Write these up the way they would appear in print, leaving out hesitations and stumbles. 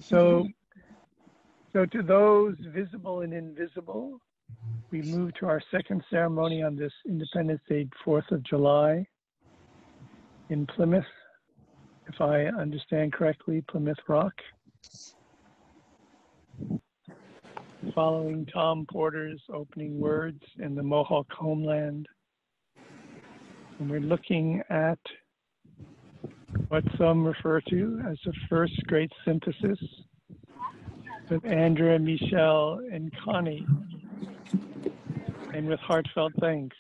So to those visible and invisible, we move to our second ceremony on this Independence Day, 4th of July in Plymouth, if I understand correctly, Plymouth Rock. Following Tom Porter's opening words in the Mohawk homeland. And we're looking at what some refer to as the first great synthesis with Andrea, Michelle, and Connie, and with heartfelt thanks.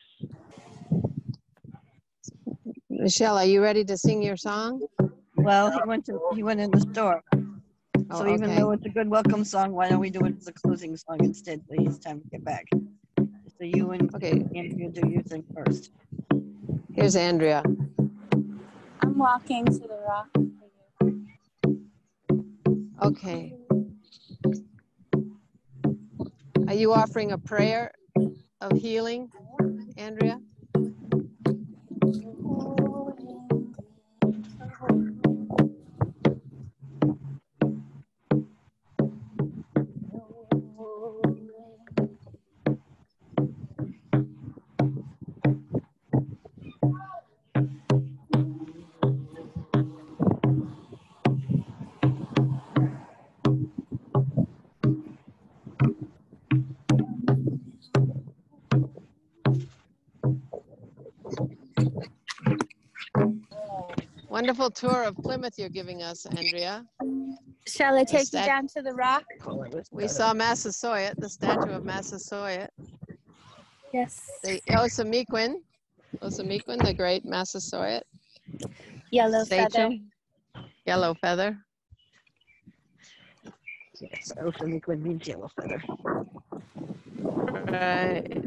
Michelle, are you ready to sing your song? Well, he went in the store. Oh, So even okay. though it's a good welcome song, why don't we do it as a closing song instead? So it's time to get back. So you and Andrea do your thing first. Here's Andrea. I'm walking to the rock for you. Okay. Are you offering a prayer of healing, Andrea? Wonderful tour of Plymouth you're giving us, Andrea. Shall I take you down to the rock? We saw Massasoit, the statue of Massasoit. Yes. The Ousamequin, the great Massasoit. Yellow statue. feather. Yellow feather. Yes, Ousamequin means yellow feather. Right.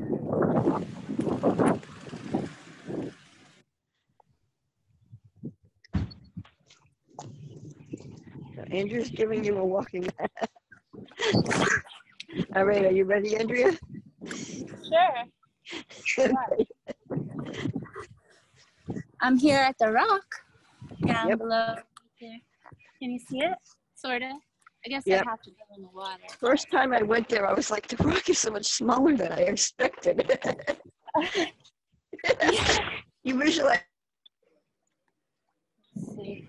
Andrea's giving you a walking. All right, are you ready, Andrea? Sure. I'm here at the rock, down below there. Can you see it? Sort of. I guess I have to go in the water. First time I went there, I was like, the rock is so much smaller than I expected. You visualize. Let's see.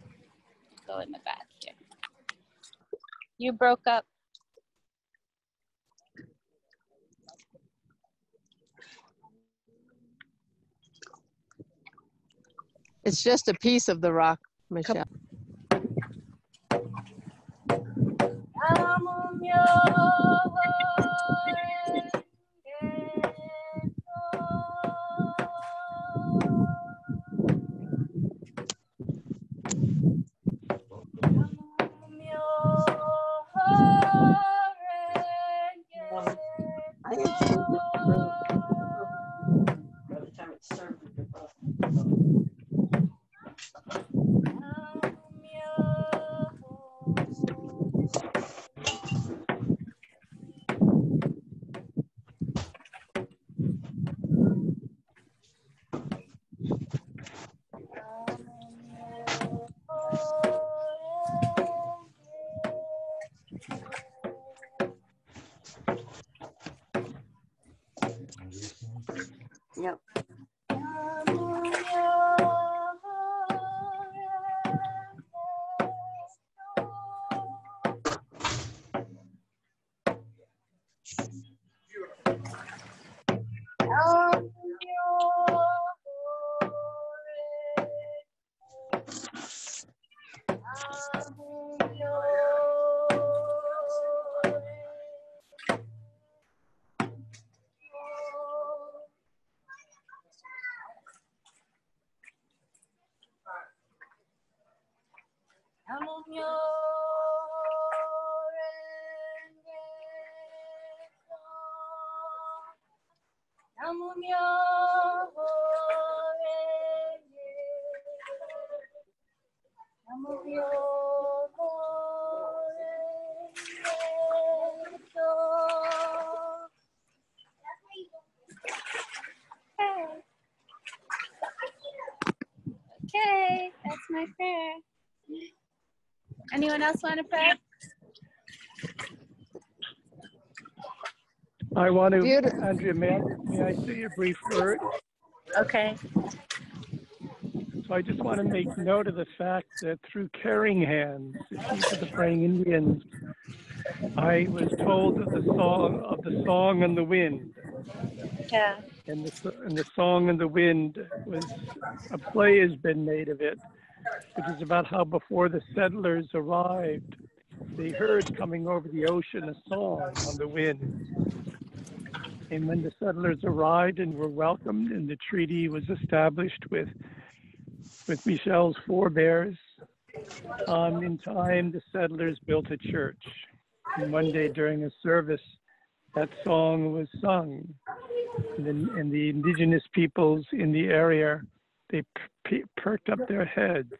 Go in the back here. You broke up. It's just a piece of the rock, Michelle. Yep. Okay, that's my prayer. Anyone else want to pray? I want to, Beautiful. Andrea, may I say a brief word? Okay. So I just want to make note of the fact that through Caring Hands, the chief of the Praying Indians, I was told of the song and the wind. Yeah. And the song and the wind was a play has been made of it, which is about how before the settlers arrived, they heard coming over the ocean a song on the wind. And when the settlers arrived and were welcomed, and the treaty was established with Michel's forebears, in time the settlers built a church. And one day during a service, that song was sung. And the indigenous peoples in the area, they perked up their heads.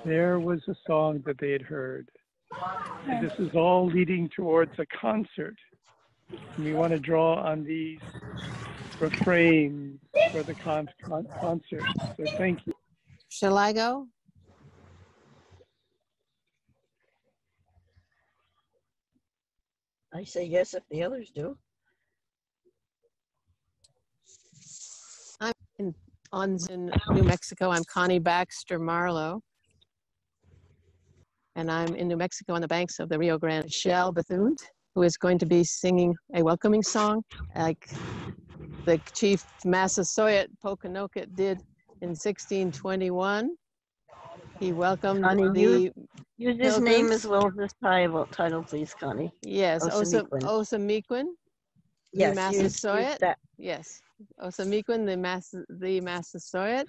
There was a song that they had heard. And this is all leading towards a concert. And we want to draw on these refrains for the concert. So thank you. Shall I go? I say yes if the others do. I'm in New Mexico. I'm Connie Baxter Marlow. And I'm in New Mexico on the banks of the Rio Grande. Michelle Bethune, who is going to be singing a welcoming song like the chief Massasoit Pokanoket did in 1621. He welcomed Connie, use his name pilgrims. as well as this title, please, Connie. Yes, Ousamequin. Yes, Massasoit. use that. Yes, Ousamequin, the Massasoit,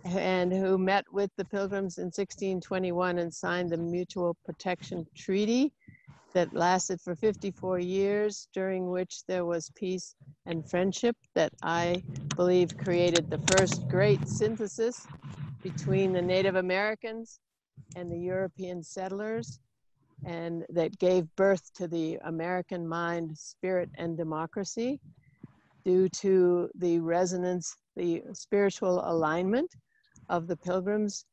and who met with the pilgrims in 1621 and signed the Mutual Protection Treaty that lasted for 54 years, during which there was peace and friendship that I believe created the first great synthesis between the Native Americans and the European settlers, and that gave birth to the American mind, spirit, and democracy due to the resonance, the spiritual alignment of the pilgrims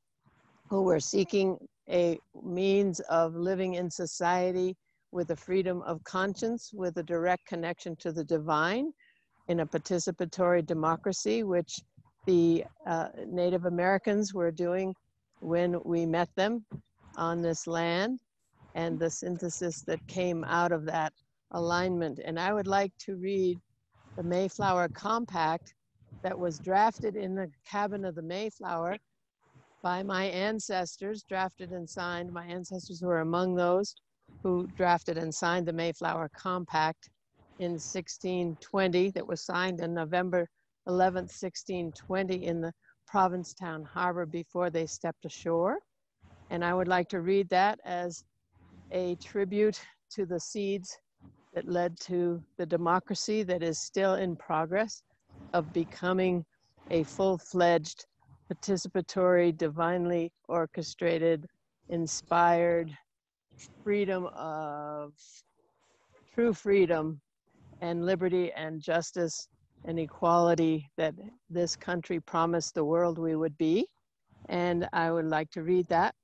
who were seeking a means of living in society with a freedom of conscience, with a direct connection to the divine in a participatory democracy, which the Native Americans were doing when we met them on this land, and the synthesis that came out of that alignment. And I would like to read the Mayflower Compact that was drafted in the cabin of the Mayflower by my ancestors, drafted and signed. My ancestors were among those who drafted and signed the Mayflower Compact in 1620, that was signed on November 11th, 1620 in the Provincetown Harbor before they stepped ashore. And I would like to read that as a tribute to the seeds that led to the democracy that is still in progress of becoming a full-fledged, participatory, divinely orchestrated, inspired freedom of true freedom and liberty and justice and equality that this country promised the world we would be. And I would like to read that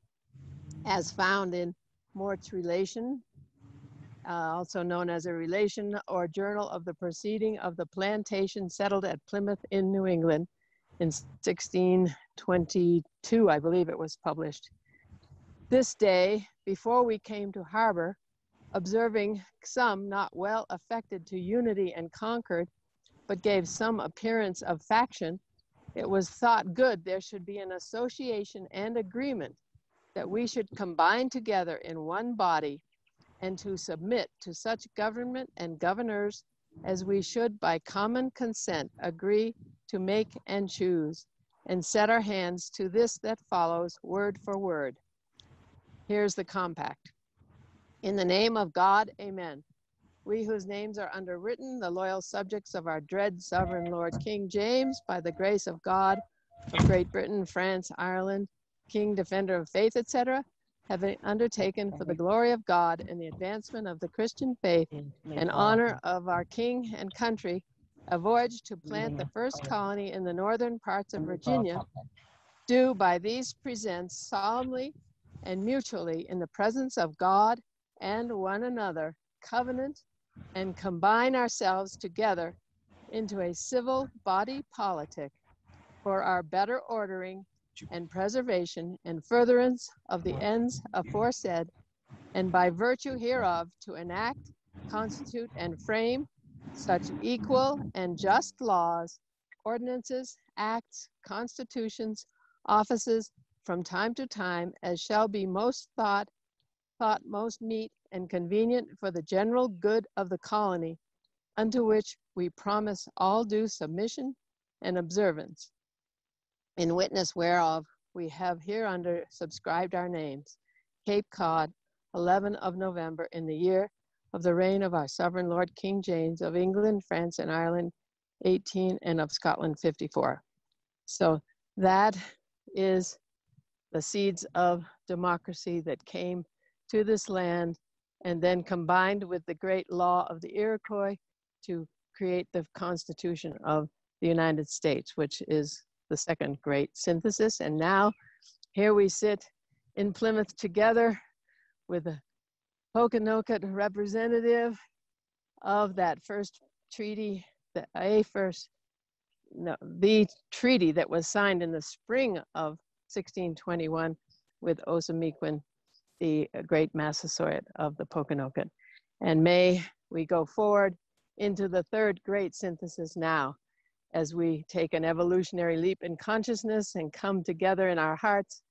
as found in Mort's Relation, also known as a relation or journal of the proceeding of the plantation settled at Plymouth in New England in 1622, I believe it was published. This day, before we came to harbor, observing some not well affected to unity and Concord, but gave some appearance of faction, it was thought good there should be an association and agreement that we should combine together in one body and to submit to such government and governors as we should by common consent agree to make and choose, and set our hands to this that follows word for word. Here's the compact. In the name of God, amen. We whose names are underwritten, the loyal subjects of our dread sovereign Lord King James, by the grace of God, of Great Britain, France, Ireland, King, defender of faith, etc., have undertaken for the glory of God and the advancement of the Christian faith and honor of our King and country, a voyage to plant the first colony in the northern parts of Virginia, do by these presents solemnly and mutually in the presence of God and one another, covenant and combine ourselves together into a civil body politic for our better ordering and preservation and furtherance of the ends aforesaid, and by virtue hereof to enact, constitute, and frame such equal and just laws, ordinances, acts, constitutions, offices from time to time as shall be most thought most meet and convenient for the general good of the colony, unto which we promise all due submission and observance. In witness whereof we have hereunder subscribed our names, Cape Cod, 11 of November, in the year of the reign of our sovereign Lord King James of England, France, and Ireland, 18, and of Scotland, 54. So that is the seeds of democracy that came to this land and then combined with the great law of the Iroquois to create the Constitution of the United States, which is the second great synthesis. And now here we sit in Plymouth together with a Pokanoket representative of that first treaty, the treaty that was signed in the spring of 1621 with Ousamequin, the great Massasoit of the Pokanoket. And may we go forward into the third great synthesis now, as we take an evolutionary leap in consciousness and come together in our hearts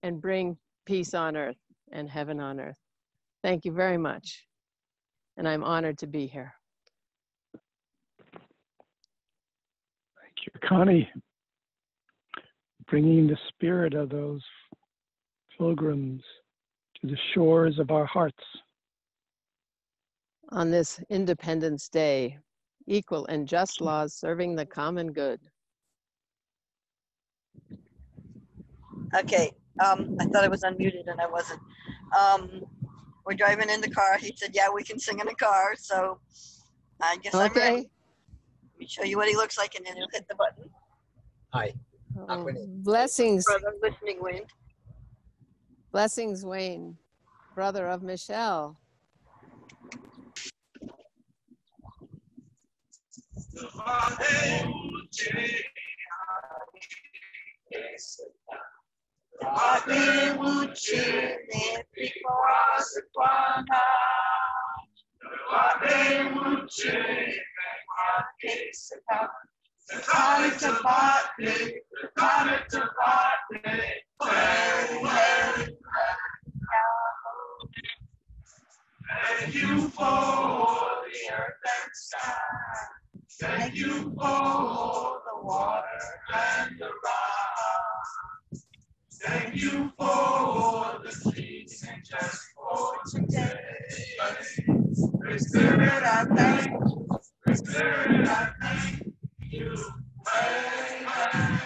and bring peace on earth and heaven on earth. Thank you very much. And I'm honored to be here. Thank you, Connie. Bringing the spirit of those pilgrims to the shores of our hearts. On this Independence Day, equal and just laws serving the common good. Okay, I thought I was unmuted and I wasn't. We're driving in the car. He said, yeah, we can sing in the car. So I guess I'm ready. Let me show you what he looks like and then he'll hit the button. Hi. Oh, blessings. Brother, listening wind. Blessings, Wayne, brother of Michelle. Thank you for the earth and sky. Thank you for the water and the rock. Thank you for the trees and just for today. Great Spirit, I thank you. Great Spirit, I thank you. Hey, hey, hey,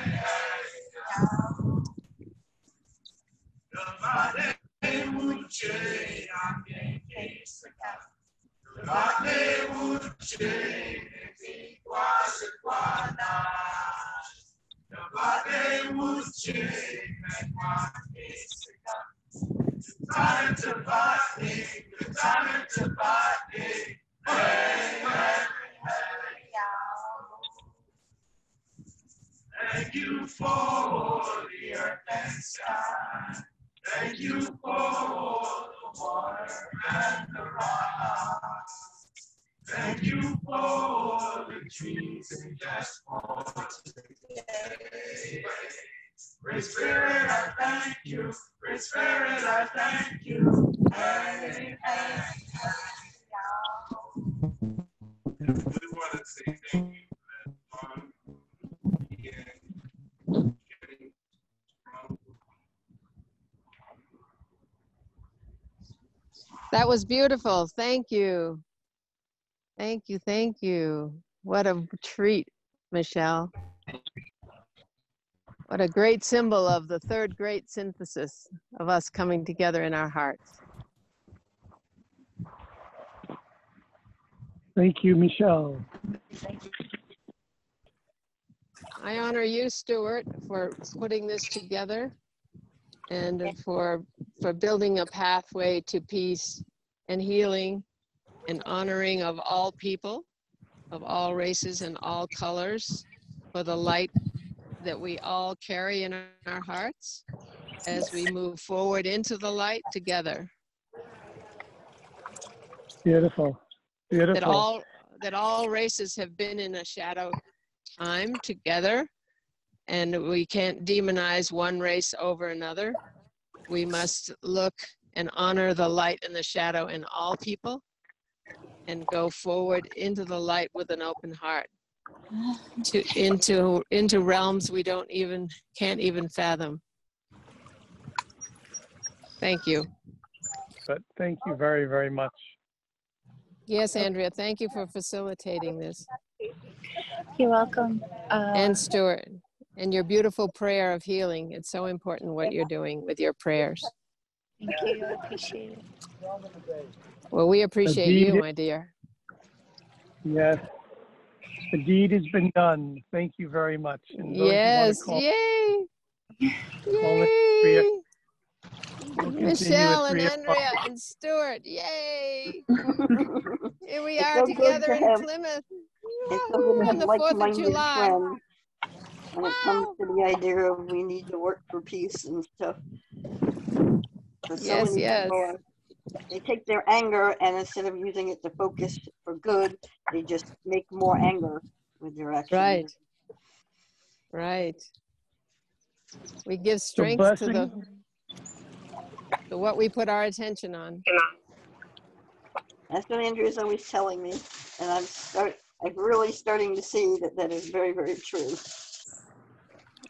Thank you for the earth and sky. Thank you for the water and the rocks. Thank you for the trees and just for today. Great Spirit, I thank you. Great Spirit, I thank you. Hey, hey, hey. I really want to say thank you for that song. That was beautiful. Thank you. Thank you. Thank you. What a treat, Michelle. What a great symbol of the third great synthesis of us coming together in our hearts. Thank you, Michelle. I honor you, Stuart, for putting this together and for building a pathway to peace and healing and honoring of all people, of all races and all colors, for the light that we all carry in our hearts as we move forward into the light together. Beautiful. Beautiful. That all races have been in a shadow time together, and we can't demonize one race over another. We must look and honor the light and the shadow in all people and go forward into the light with an open heart into realms we can't even fathom. Thank you. But thank you very, very much. Yes, Andrea, thank you for facilitating this. You're welcome. And Stuart, and your beautiful prayer of healing. It's so important what you're doing with your prayers. Thank you. I appreciate it. Well, we appreciate you, my dear. Yes. The deed has been done. Thank you very much. And yes, yay! Yay! Michelle and Andrea and Stuart, yay! Here we are together in Plymouth. On the 4th of July. When it comes to the idea of we need to work for peace and stuff. Yes, yes. They take their anger and instead of using it to focus for good, they just make more anger with their actions. Right. Right. We give strength to what we put our attention on. That's what Andrea's always telling me, and I'm really starting to see that is very, very true.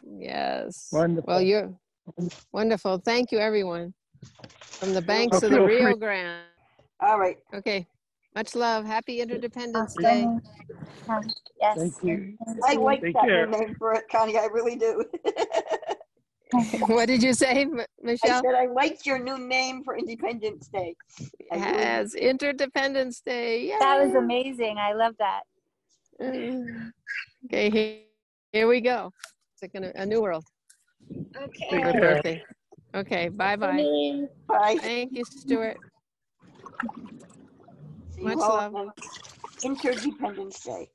Yes. Wonderful. Well, you're wonderful. Thank you, everyone. From the banks of the Rio Grande. All right. Okay. Much love. Happy Interdependence Day. Yes. Thank you. I like that name for it, Connie. I really do. What did you say, Michelle? I said I liked your new name for Independence Day. Yes, Interdependence Day. Yay. That was amazing. I love that. Okay, here we go. It's like a new world. Okay. For her birthday. Okay, bye-bye. Bye. Thank you, Stuart. See Much you all love. on Interdependence Day.